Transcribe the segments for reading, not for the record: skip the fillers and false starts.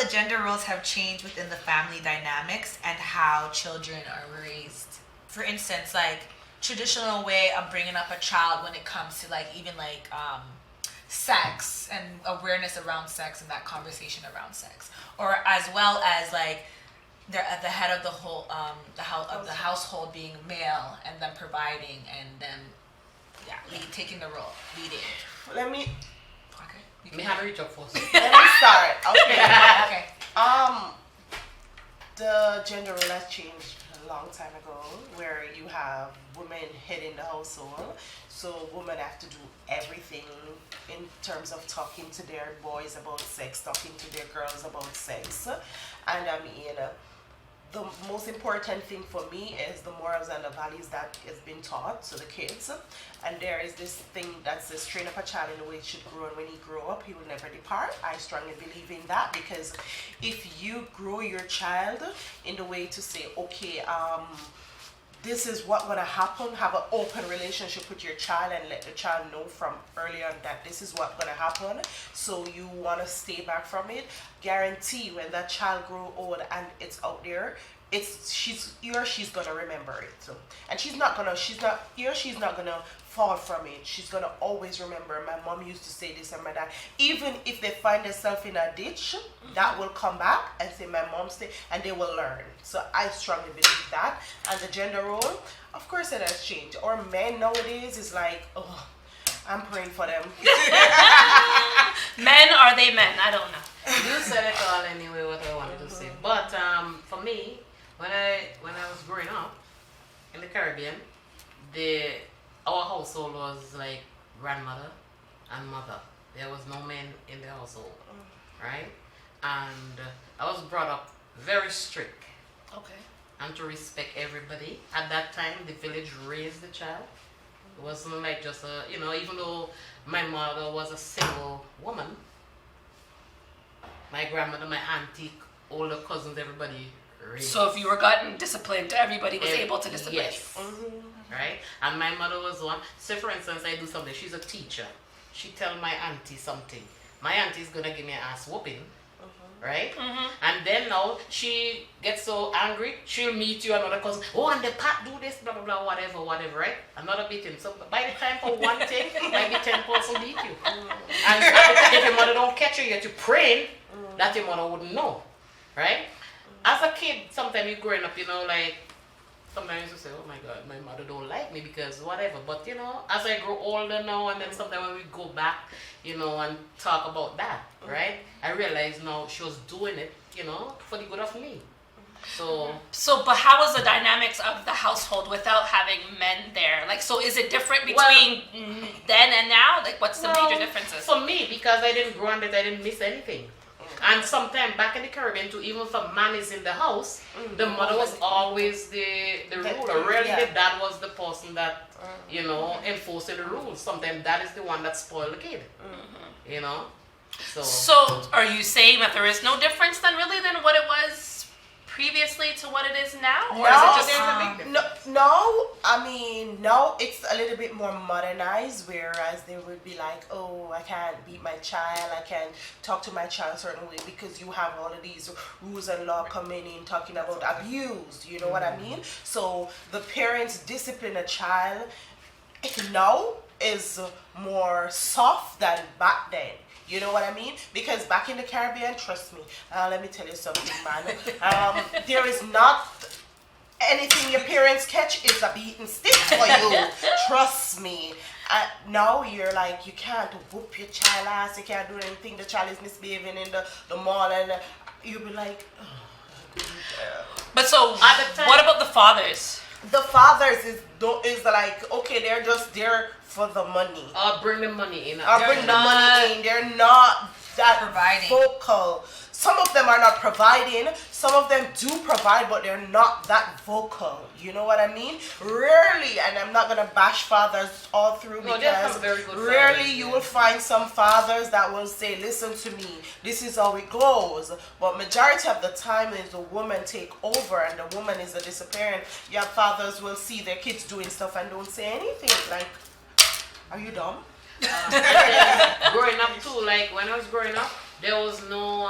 the gender roles have changed within the family dynamics and how children are raised. For instance, like traditional way of bringing up a child when it comes to like even like sex and awareness around sex and that conversation around sex, or as well as like they're at the head of the whole the household being male and then providing and then taking the role, leading. Let me. Okay. Me have a reach up first. Let me start. Okay. Okay. The gender role has changed a long time ago, where you have women heading the household, so women have to do everything in terms of talking to their boys about sex, talking to their girls about sex, and I mean. The most important thing for me is the morals and the values that is being taught to the kids. And there is this thing that says train up a child in the way it should grow, and when he grow up, he will never depart. I strongly believe in that, because if you grow your child in the way to say, okay, this is what's gonna happen, have an open relationship with your child and let the child know from early on that this is what's gonna happen, so you wanna stay back from it. Guarantee when that child grow old and it's out there, she's gonna remember it, and she's not gonna fall from it. She's gonna always remember, my mom used to say this and my dad. Even if they find themselves in a ditch, that will come back and say my mom said, and they will learn. So I strongly believe that. And the gender role, of course it has changed. Or men nowadays is like, oh, I'm praying for them. Men, are they men? I don't know. You said it all anyway, what I wanted to say. But for me, when I was growing up in the Caribbean, our household was like grandmother and mother. There was no men in the household, right? And I was brought up very strict. Okay. And to respect everybody. At that time, the village raised the child. It wasn't like just even though my mother was a single woman, my grandmother, my auntie, older cousins, everybody raised. So if you were gotten disciplined, everybody was able to discipline yes. you. Mm-hmm. Right? And my mother was one. Say for instance, I do something. She's a teacher. She tell my auntie something. My auntie's gonna give me an ass whooping. Right? Mm-hmm. And then now she gets so angry, she'll meet you another cousin. Oh, and the pat do this, blah blah blah, whatever, right? Another beating. So by the time for one thing, maybe 10 person beat you. And if your mother don't catch you yet, you praying that your mother wouldn't know. Right? As a kid, sometimes you're growing up, like sometimes you say, oh my God, my mother don't like me because whatever. But as I grow older now, and then sometimes when we go back, and talk about that, right? I realize now she was doing it, for the good of me. So, but how was the dynamics of the household without having men there? Like, so is it different between then and now? Like, what's the major differences? For me, because I didn't grow up, I didn't miss anything. And sometimes back in the Caribbean too, even if a man is in the house, the mother was always the ruler. Really, the dad was the person that, enforcing the rules. Sometimes that is the one that spoiled the kid. So are you saying that there is no difference then really than what it was previously to what it is now? Or is it just no, it's a little bit more modernized, whereas they would be like, oh, I can't beat my child, I can't talk to my child a certain way, because you have all of these rules and law coming in talking about abuse, you know what I mean? So the parents discipline a child now is more soft than back then. You know what I mean? Because back in the Caribbean, trust me, let me tell you something, man. There is not anything your parents catch is a beaten stick for you. Trust me. Now you're like, you can't whoop your child ass, you can't do anything. The child is misbehaving in the mall, and you'll be like, oh. But so, what about the fathers? The fathers is like, okay, they're just there for the money. Bring the money in. They're not that providing. Vocal. Some of them are not providing. Some of them do provide, but they're not that vocal. You know what I mean? Rarely, and I'm not gonna bash fathers all through, because rarely you will find some fathers that will say, "Listen to me. This is how it goes." But majority of the time, is the woman take over, and the woman is the disappearing. Your fathers will see their kids doing stuff and don't say anything. Like, are you dumb? Growing up too, like when I was growing up, there was no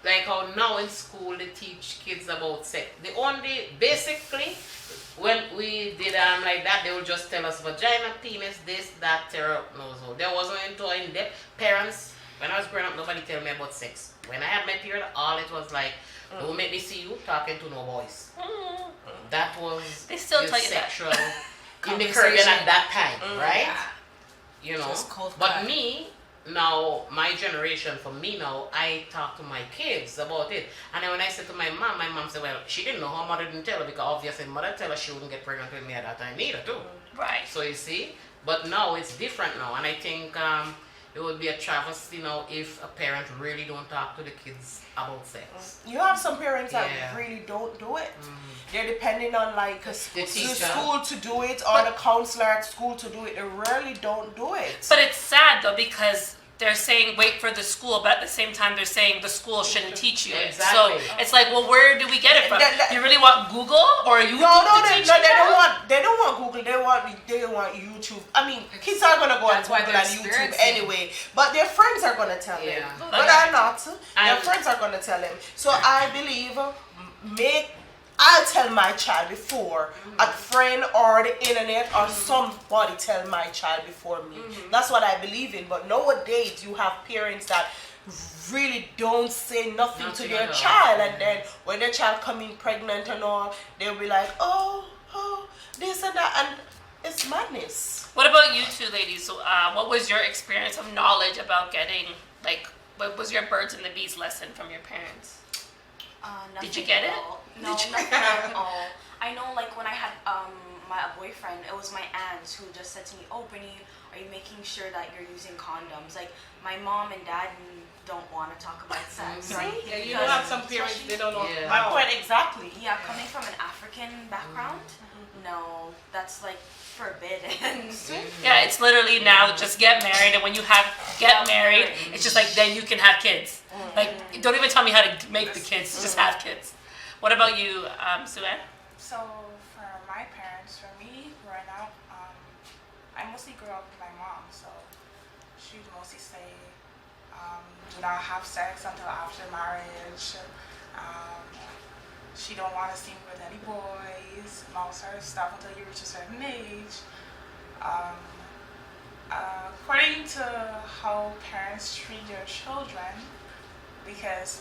like how now in school they teach kids about sex. The only basically when we did like that, they would just tell us vagina, penis, this, that, tear up, nose hole. There wasn't into in depth. Parents, when I was growing up, nobody tell me about sex. When I had my period, all it was like, don't make me see you talking to no boys. That was they still your tell you sexual that. in the Caribbean at that time, right? Yeah. You know, Just cold but cut. me now, my generation, for me now, I talk to my kids about it. And then when I said to my mom said, well, she didn't know, her mother didn't tell her, because obviously mother tell her she wouldn't get pregnant with me at that time either too. Right. So you see, but now it's different now, and I think it would be a travesty now if a parent really don't talk to the kids about sex. You have some parents that Yeah. really don't do it. They're depending on like the teacher. school to do it or the counselor at school to do it. They really don't do it. But it's sad though because they're saying wait for the school, but at the same time they're saying the school shouldn't teach you it. Exactly. So it's like, well, where do we get it from? That- You really want Google or YouTube No, to they teach you don't that? want. They don't want Google. They want YouTube. I mean, kids are gonna go on That's why Google they're and YouTube experiencing. anyway. But their friends are gonna tell them. Yeah. But I'm not. Their And- friends are gonna tell them. So I believe I'll tell my child before a friend or the internet or somebody tell my child before me. That's what I believe in. But nowadays you have parents that really don't say nothing to Nothing their at all. child, and then when their child come in pregnant and all, they'll be like, oh, this and that, and it's madness. What about you two ladies? What was your experience of knowledge about getting, like, what was your birds and the bees lesson from your parents? Did you get it? No, nothing at all. I know, like, when I had my boyfriend, it was my aunt who just said to me, oh, Brittany, are you making sure that you're using condoms? Like, my mom and dad don't want to talk about sex, right? Yeah, you Because have some parents, they don't know. Yeah. My point exactly. Yeah, coming from an African background, no, that's like forbidden. Yeah, it's literally now just get married, and when you get married, it's just like then you can have kids. Like, don't even tell me how to make the kids, just have kids. What about you, Sue-Ann? So for my parents, for me growing up, I mostly grew up with my mom. So she would mostly say, do not have sex until after marriage. She don't want to see me with any boys and all sort of stuff until you reach a certain age. According to how parents treat their children, because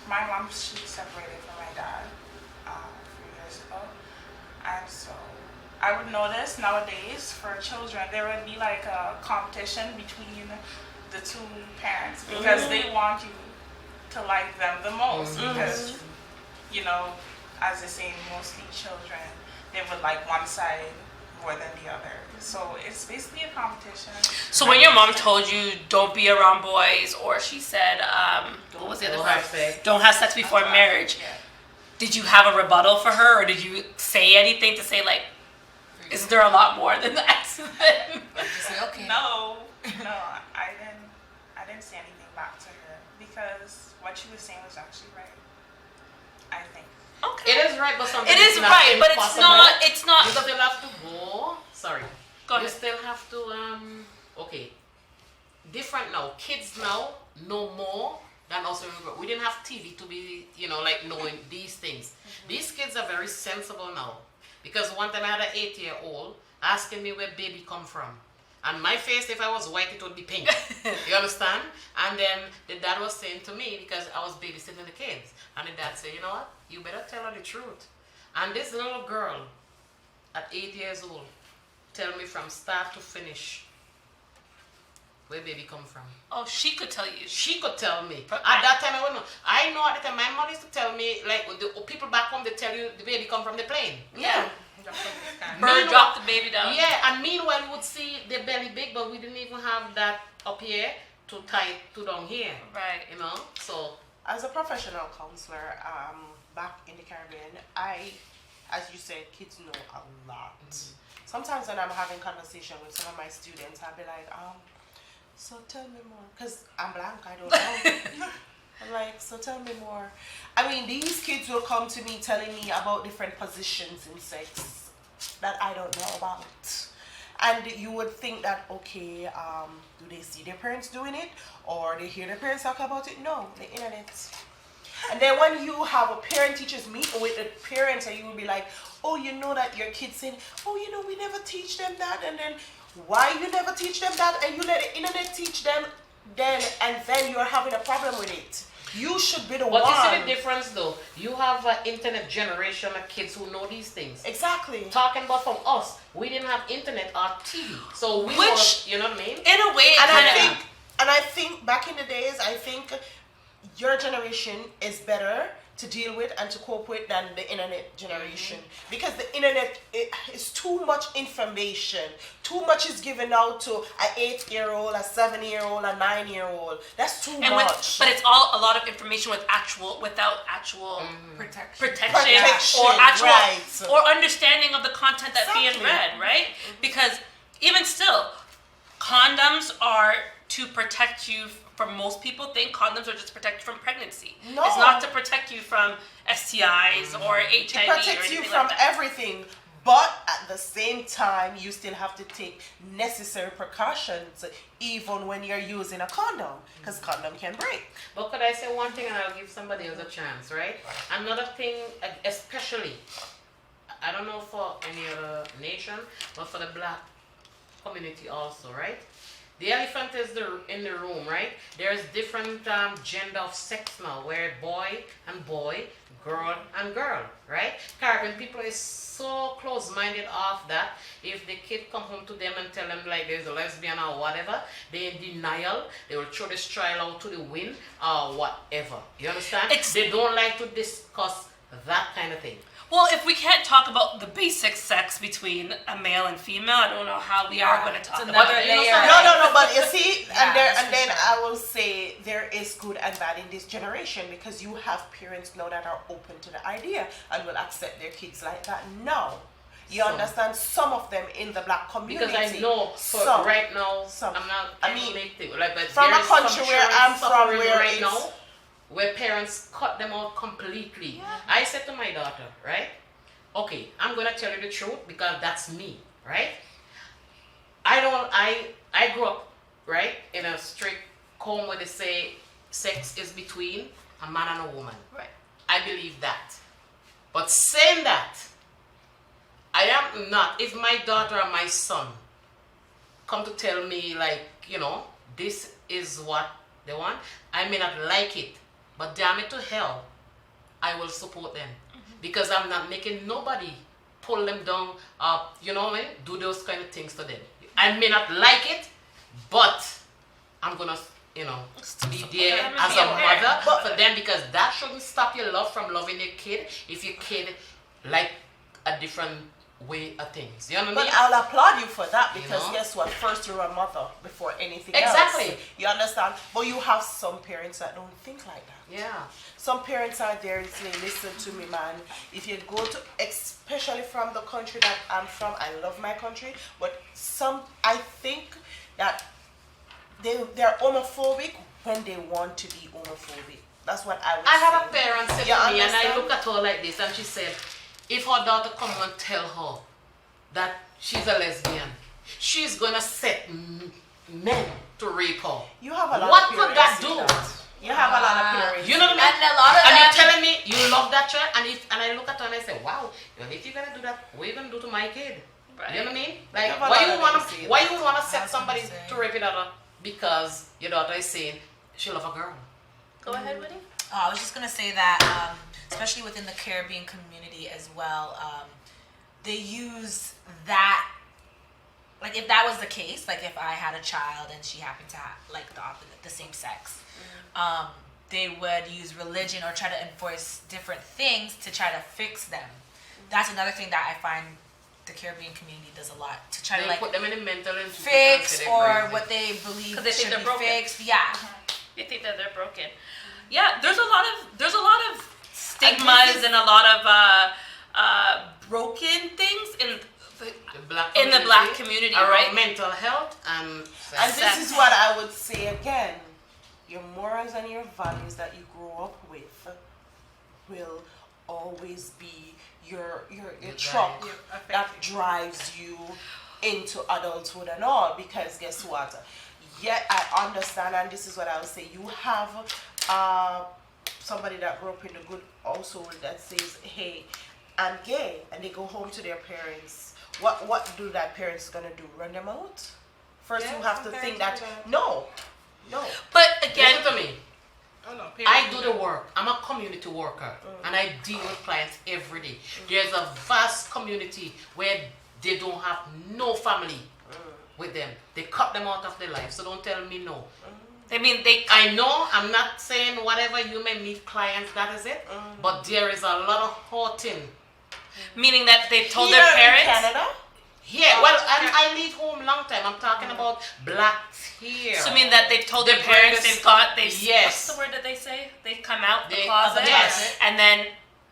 my mom, she separated from my dad a few years ago, and so I would notice nowadays for children there would be like a competition between the two parents because they want you to like them the most because, you know, as they say, mostly children, they would like one side more than the other. So it's basically a competition. So when your mom told you don't be around boys, or she said, what was the other Don't part? have sex. Don't have sex before marriage. Yeah. Did you have a rebuttal for her, or did you say anything to say like, is there a lot more than that? Just say, okay. No, I didn't say anything back to her because what she was saying was actually right. I think. Okay. It is right, but sometimes It is it's not right, but impossible. it's not. You still have to go. Sorry. Go You ahead. still have to okay. Different now. Kids now know more than us when we grew up. We didn't have TV to be, like knowing these things. These kids are very sensible now. Because one time I had an 8-year-old asking me where baby come from. And my face, if I was white, it would be pink. You understand? And then the dad was saying to me, because I was babysitting the kids, and the dad said, you know what? You better tell her the truth. And this little girl at 8 years old tell me from start to finish where baby come from. Oh, she could tell you. She could tell me. At that time, I wouldn't know. I know at the time, my mother used to tell me, like, the people back home, they tell you the baby come from the plane. Yeah. Bird Meanwhile- dropped the baby down. Yeah, and meanwhile, you would see the belly big, but we didn't even have that up here to tie to down here. Right. So As a professional counselor, back in the Caribbean, as you said, kids know a lot. Sometimes when I'm having conversation with some of my students, I'll be like, so tell me more, because I'm blank, I don't know. I'm like, so tell me more. I mean, these kids will come to me telling me about different positions in sex that I don't know about. And you would think that, okay, do they see their parents doing it? Or they hear their parents talk about it? No, the internet. And then when you have a parent-teachers meeting with the parents, and you will be like, oh, you know that your kids saying, oh, you know, we never teach them that, and then why you never teach them that, and you let the internet teach them, then you're having a problem with it. You should be the one. But you see the difference though? You have an internet generation of kids who know these things. Exactly. Talking about from us, we didn't have internet or TV. So we were, you know what I mean? In a way, And I think back in the days, I think your generation is better to deal with and to cope with than the internet generation, because the internet is too much information. Too much is given out to an 8-year-old, a 7-year-old, a 9-year-old. That's too much. But it's all a lot of information without actual protection or actual or understanding of the content that's being read, right? Because even still, condoms are to protect you. For most people, think condoms are just to protect you from pregnancy. No. It's not to protect you from STIs or HIV It protects you from like that. everything, but at the same time, you still have to take necessary precautions, even when you're using a condom, because condom can break. But could I say one thing, and I'll give somebody else a chance, right? Another thing, especially, I don't know for any other nation, but for the black community also, right? The elephant is in the room, right? There's different gender of sex now, where boy and boy, girl and girl, right? Caribbean people is so close-minded of that. If the kid come home to them and tell them like there's a lesbian or whatever, they in denial. They will throw this trial out to the wind or whatever. You understand? They don't like to discuss that kind of thing. Well, if we can't talk about the basic sex between a male and female, I don't know how we are going to talk about it. No, but you see, and then I will say there is good and bad in this generation, because you have parents now that are open to the idea and will accept their kids like that now. You understand? Some of them in the black community. Because I know right now, I'm not. I mean, but from a country where I'm from, right now, where parents cut them out completely. Yeah. I said to my daughter, right? Okay, I'm gonna tell you the truth because that's me, right? I grew up, right, in a strict home where they say sex is between a man and a woman. Right. I believe that. But saying that, I am not, if my daughter or my son come to tell me like, you know, this is what they want, I may not like it. But damn it to hell, I will support them. Because I'm not making nobody pull them down, you know what I mean? Do those kind of things to them. I may not like it, but I'm going to, you know, be there as a mother for them, because that shouldn't stop your love from loving your kid if your kid like a different way of things. You know what I mean? But I'll applaud you for that, because guess what? First, you're a mother before anything else. Exactly. You understand? But you have some parents that don't think like that. Yeah. Some parents are there saying, listen to me, man. If you go to, especially from the country that I'm from, I love my country, but I think that they're homophobic when they want to be homophobic. That's what I would say. I had a parent say to me, and I look at her like this, and she said, if her daughter come and tell her that she's a lesbian, she's gonna set men to rape her. You have a lot what of could that do? You have a lot of parents. You know what I mean? And a lot of you're telling me you love that child, and I look at her and I say, wow, if you're gonna do that, what are you gonna do to my kid? Right. You know what I mean? Like, why you wanna set somebody to rape your daughter because your daughter is saying she love a girl? Go ahead, Whitney. Oh, I was just gonna say that, especially within the Caribbean community as well, they use that. Like, if that was the case, like if I had a child and she happened to have like the same sex, they would use religion or try to enforce different things to try to fix them. That's another thing that I find the Caribbean community does a lot, to try to like put them in a mental fix or what they believe should be fixed. Yeah, they think that they're broken. Yeah, there's a lot of stigmas and a lot of broken things in the black community, around right? mental health and this is what I would say again. Your morals and your values that you grow up with will always be your truck that drives you into adulthood and all. Because guess what? Yet I understand, and this is what I would say. You have somebody that grew up in a good household that says, hey, I'm gay, and they go home to their parents, what do that parents gonna do? Run them out? First you have to think that, no. But again, listen to me. Oh, no, I do the work. I'm a community worker, and I deal with clients every day. There's a vast community where they don't have no family with them. They cut them out of their life. So don't tell me no. I know. I'm not saying whatever you may meet clients. That is it. But there is a lot of hurting. meaning that they've told Here their in parents. Canada? Yeah, well, I leave home long time. I'm talking about blacks here. So mean that they've told their They parents bring they've yes. what's the word that they say? They come out the They- closet, yes. and then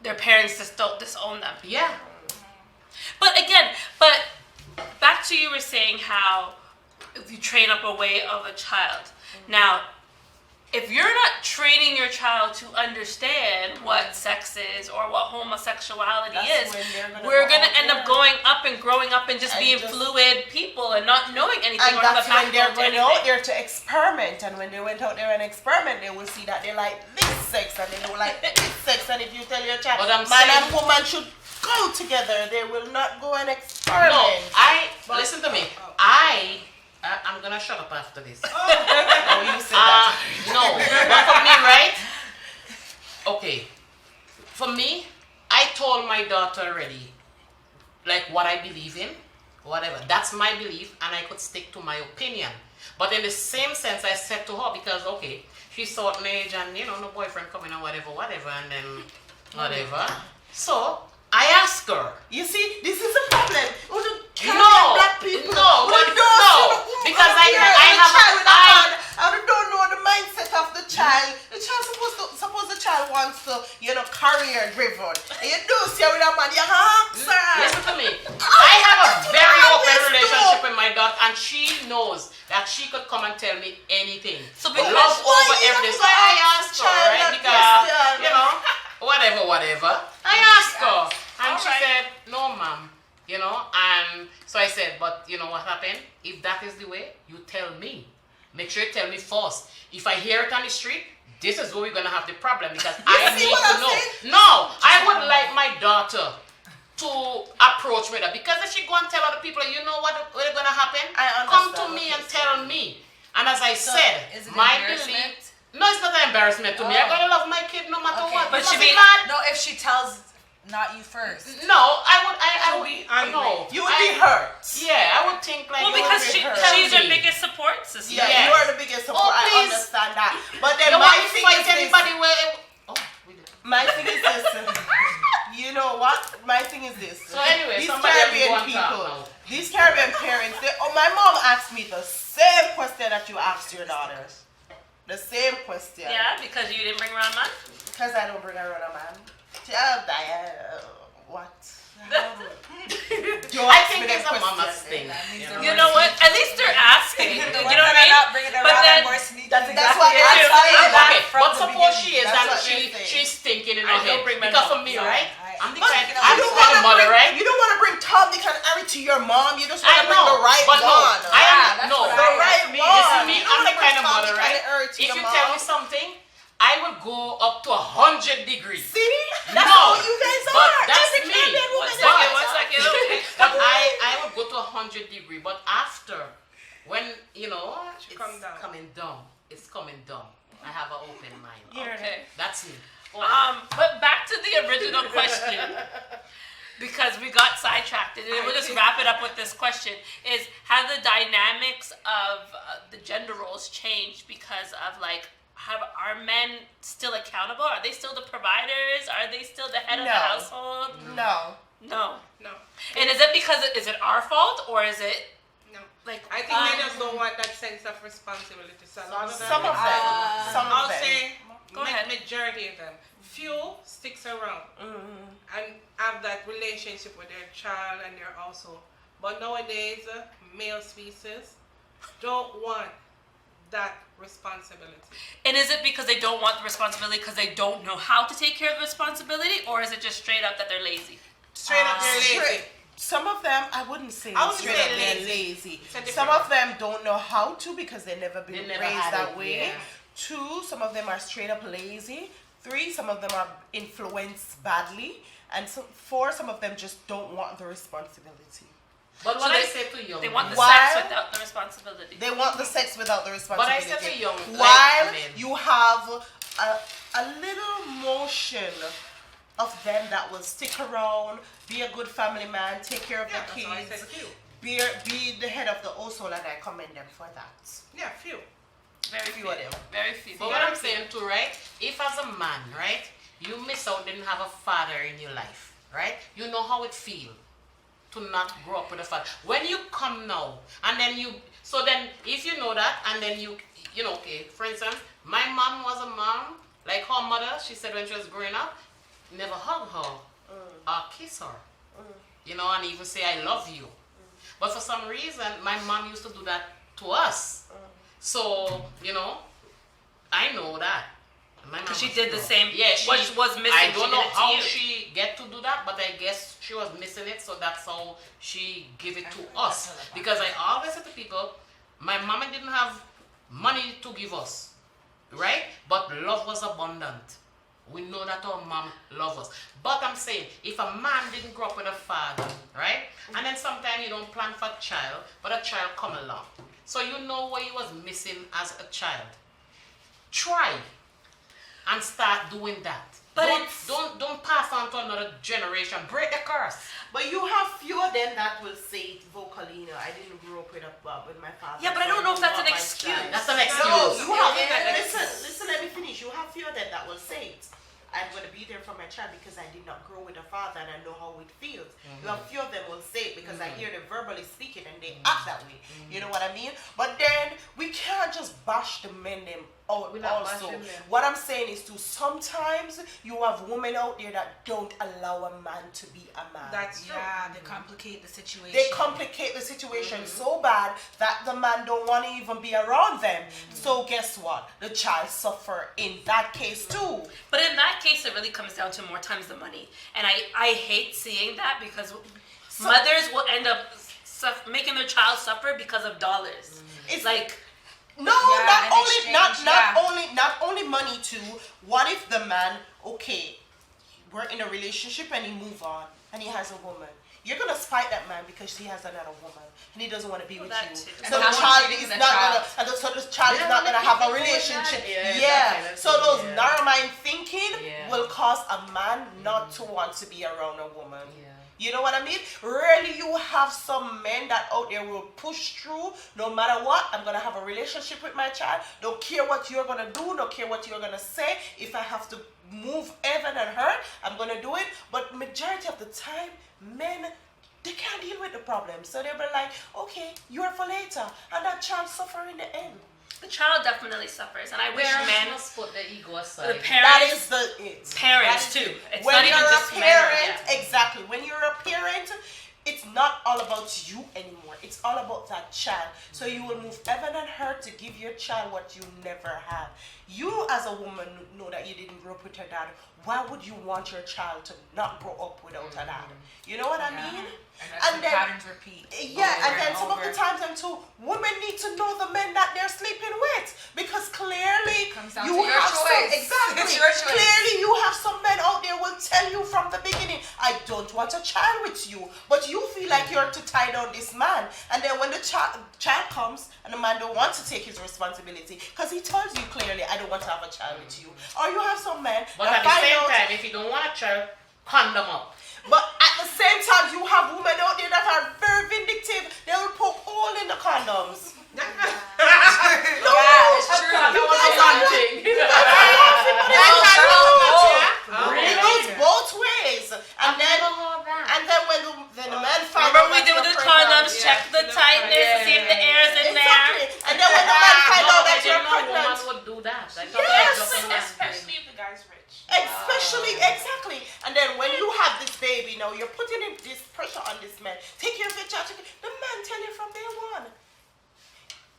their parents just don't disown them. Yeah. But back to you were saying how you train up a way of a child. Now, if you're not training your child to understand what sex is or what homosexuality That's is, when they're gonna we're go going to out end up there. going up and growing up and just And being just- fluid people and not knowing anything And or have a that's when they're backbone to going out anything. there to experiment. And when they went out there and experiment, they will see that they like this sex and they don't like this sex. And if you tell your child, But I'm man saying- and woman should go together, they will not go and experiment. No, listen to me. I'm gonna shut up after this. Oh, you said that. No, but for me, right? Okay, for me, I told my daughter already, like what I believe in, whatever. That's my belief, and I could stick to my opinion. But in the same sense, I said to her because okay, she's certain age, and no boyfriend coming or whatever, and then whatever. So I asked her. You see, this is a problem. No, black people. no, but no, because I don't know the mindset of the child. The child suppose the child wants to, career driven. And you do see with a man, you have listen to me. I have a very open relationship with my daughter, and she knows that she could come and tell me anything. So Love because over everything. So I asked her, right? Because whatever. I asked her, and she said, "No, ma'am." And so I said, but you know what happened? If that is the way, you tell me. Make sure you tell me first. If I hear it on the street, this is where we're gonna have the problem because I need to know. No, I would like my daughter to approach me that because if she go and tell other people, you know what is gonna happen? Come to me and tell me. And as I said, is it my embarrassment? belief. No, it's not an embarrassment to me. I'm gonna love my kid no matter what. But You she must be mean- mad. No, if she tells not you first. No, I would be no. You would be hurt. Yeah, I would think like Well, you because would be hurt. she's Tell your me. biggest support system. Yeah, Yes. you are the biggest support. Oh, please. I understand that. But then You my want to thing fight is this. anybody where? My thing is this. You know what? My thing is this. So anyway, these somebody else Caribbean go and talk people, now. these Caribbean parents, my mom asked me the same question that you asked your daughters. The same question. Yeah, because you didn't bring around man. Because I don't bring her on a man. Tell Diana what? I think it's a mama's thing. You know what? At least they're asking. You know what I mean? But then, That's what it I'm is. saying. Okay, From but the suppose she beginning. is That's and what they're saying. she's thinking in I her don't head. bring men Because up. for me, right? I'm the But kind you of don't mother, right? You don't want to bring Tom, Dick, and Harry to your mom. You just want I to bring know, the right but no, one. I am that's no. what The I right Me, one. listen, me, You don't I'm wanna the kind bring of Tom, mother, Dick, right? and Harry to If your you mom. tell me something, I will go up to 100 degrees. See? That's No, how you guys but are. that's Every me. Caribbean woman One is second, like one that. second. But I would go to 100 degree. But after, when it's come down. coming down, it's coming down. I have an open mind. Okay. That's me. But back to the original question, because we got sidetracked, and we'll just wrap it up with this question: is have the dynamics of the gender roles changed because of are men still accountable? Are they still the providers? Are they still the head of the No. household? No. No. No. And is it because is it our fault or is it No. like I think they just don't want that sense of responsibility. So a lot of them. Some of them. Some I'll of them. say Go ahead. majority of them. Few sticks around and have that relationship with their child and their household. But nowadays, male species don't want that responsibility. And is it because they don't want the responsibility because they don't know how to take care of the responsibility, or is it just straight up that they're lazy? Straight up, they're lazy. Straight. Some of them, I wouldn't say I wouldn't straight say up they're lazy. lazy. It's a different Some of them don't know how to because they've never been They never raised had that it, way. yeah. Two, some of them are straight up lazy. 3, some of them are influenced badly, and so 4, some of them just don't want the responsibility. But what I say to young they want the While- sex without the responsibility. They want the sex without the But I responsibility. say to young While men, you have a little motion of them that will stick around, be a good family man, take care of yeah, the that's what I kids, said to you. be the head of the household, and I commend them for that. Yeah, few. Very Few few of them. Very few. But what I'm saying too, right? If as a man, right, you miss out, didn't have a father in your life, right? You know how it feels to not grow up with a father. When you come now, and then so then if you know that, and then you know, okay, for instance, my mom was a mom, like her mother, she said when she was growing up, never hug her or kiss her, you know, and even say, I love you. But for some reason, my mom used to do that to us. So, you know, I know that. Because she did the same. Yeah, what was missing. I don't know how she she get to do that, but I guess she was missing it, so that's how she give it to us. Because I always say to people, my mama didn't have money to give us, right? But love was abundant. We know that our mom loves us. But I'm saying, if a man didn't grow up with a father, right? And then sometimes you don't plan for a child, but a child come along. So you know what he was missing as a child. Try and start doing that. But don't pass on to another generation. Break the curse. But you have few of them that will say it vocally, I didn't grow up with my father. Yeah, but I don't know if that's an excuse. That's an excuse. No, you have, Yeah. listen, let me finish. You have few of them that will say it. I'm going to be there for my child because I did not grow with a father and I know how it feels. You have few of them will say it because I hear them verbally speaking and they act that way. You know what I mean? But then we can't just bash the men them out We're not also. bashing them. What I'm saying is to sometimes you have women out there that don't allow a man to be a man. That's true. Yeah, they complicate the situation. They complicate the situation so bad that the man don't want to even be around them. So guess what? The child suffer in that case too. But in that case, it really comes down to more times the money. And I hate seeing that because mothers will end up making their child suffer because of dollars. It's like... No, Yeah, not only money too. What if the man, okay, we're in a relationship and he move on and he has a woman. You're gonna spite that man because he has another woman and he doesn't want to be with that you. too. So the child is not gonna. So the child is not gonna have a relationship. Yeah. So those narrow mind thinking will cause a man not to want to be around a woman. You know what I mean? Really, you have some men that out there will push through no matter what. I'm going to have a relationship with my child. Don't care what you're going to do. Don't care what you're going to say. If I have to move heaven and earth, I'm going to do it. But majority of the time, men, they can't deal with the problem. So they'll be like, okay, you're for later. And that child suffer in the end. The child definitely suffers, and I wish men must put the ego aside. The parents, that is it. Parents too. It's when not you're even a just parent, men. exactly. When you're a parent, it's not all about you anymore. It's all about that child. So you will move heaven and earth to give your child what you never had. You as a woman know that you didn't grow up with your dad. Why would you want your child to not grow up without a dad? You know what I mean? And then patterns repeat. Yeah, and then some of the times them too, women need to know the men that they're sleeping with because clearly you have some, exactly. It's your choice. Clearly you have some men out there will tell you from the beginning, I don't want a child with you, but you feel like you're to tie down this man, and then when the child comes and the man don't want to take his responsibility because he tells you clearly, I don't want to have a child with you, or you have some men but at the same time, if you don't want a child, condom up. but at the same time, you have women out there that are very vindictive. They will poke hole in the condoms. Yeah, it's true. You guys are hunting. It goes both ways. And then when the man finds Remember out we that do you're the pregnant. condoms, check the tightness, see if the air is in there. Exactly. And then when the man finds out that you're woman pregnant. would do that. I thought Yes. that was just a man thing. Especially if the guy's rich. Especially, exactly. And then when you have this baby, now you're putting in this pressure on this man. Take care of your child. The man tell you from day one.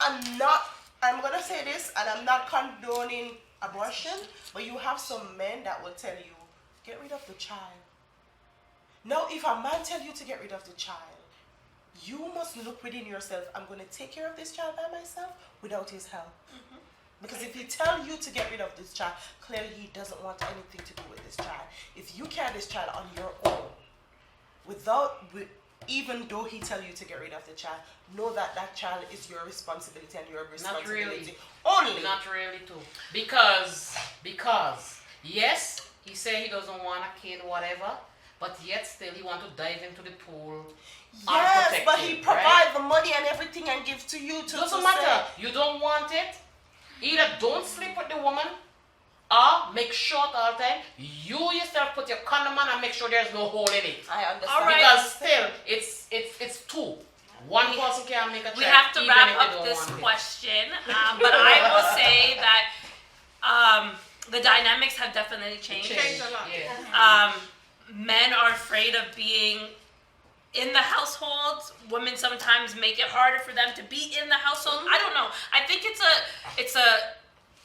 I'm going to say this, and I'm not condoning abortion, but you have some men that will tell you, get rid of the child. Now, if a man tell you to get rid of the child, you must look within yourself. I'm going to take care of this child by myself without his help. Because if he tell you to get rid of this child, clearly he doesn't want anything to do with this child. If you carry this child on your own, even though he tell you to get rid of the child, know that that child is your responsibility and your responsibility Not really. only. Not really too. Because yes, he say he doesn't want a kid, whatever, but yet still he want to dive into the pool. Yes, but he unprotected, provide right? the money and everything and give to you to Doesn't to matter. say. You don't want it. Either don't sleep with the woman, or make sure at all time you yourself put your condom on and make sure there's no hole in it. I understand. All right. Because still, it's two. One person can't make a child. We have to even wrap if they up don't this want it. question, but I will say that the dynamics have definitely changed. Changed a lot. Um, men are afraid of being in the household. Women sometimes make it harder for them to be in the household. I don't know. I think it's a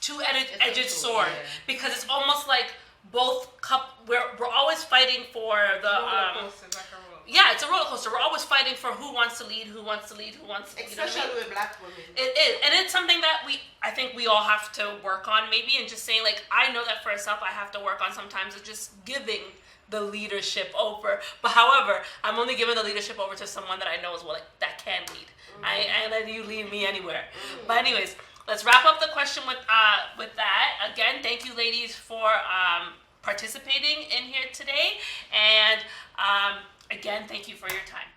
two-edged sword because it's almost like we're always fighting for the yeah, it's a roller coaster. We're always fighting for who wants to lead, who wants to lead, who wants to lead. Especially with black women. It is, and it's something that I think we all have to work on, maybe, and just saying, like, I know that for myself, I have to work on sometimes of just giving the leadership over. But however, I'm only giving the leadership over to someone that I know as well, like, that can lead. I ain't letting you lead me anywhere. But anyways, let's wrap up the question with that. Again, thank you, ladies, for participating in here today, and again, thank you for your time.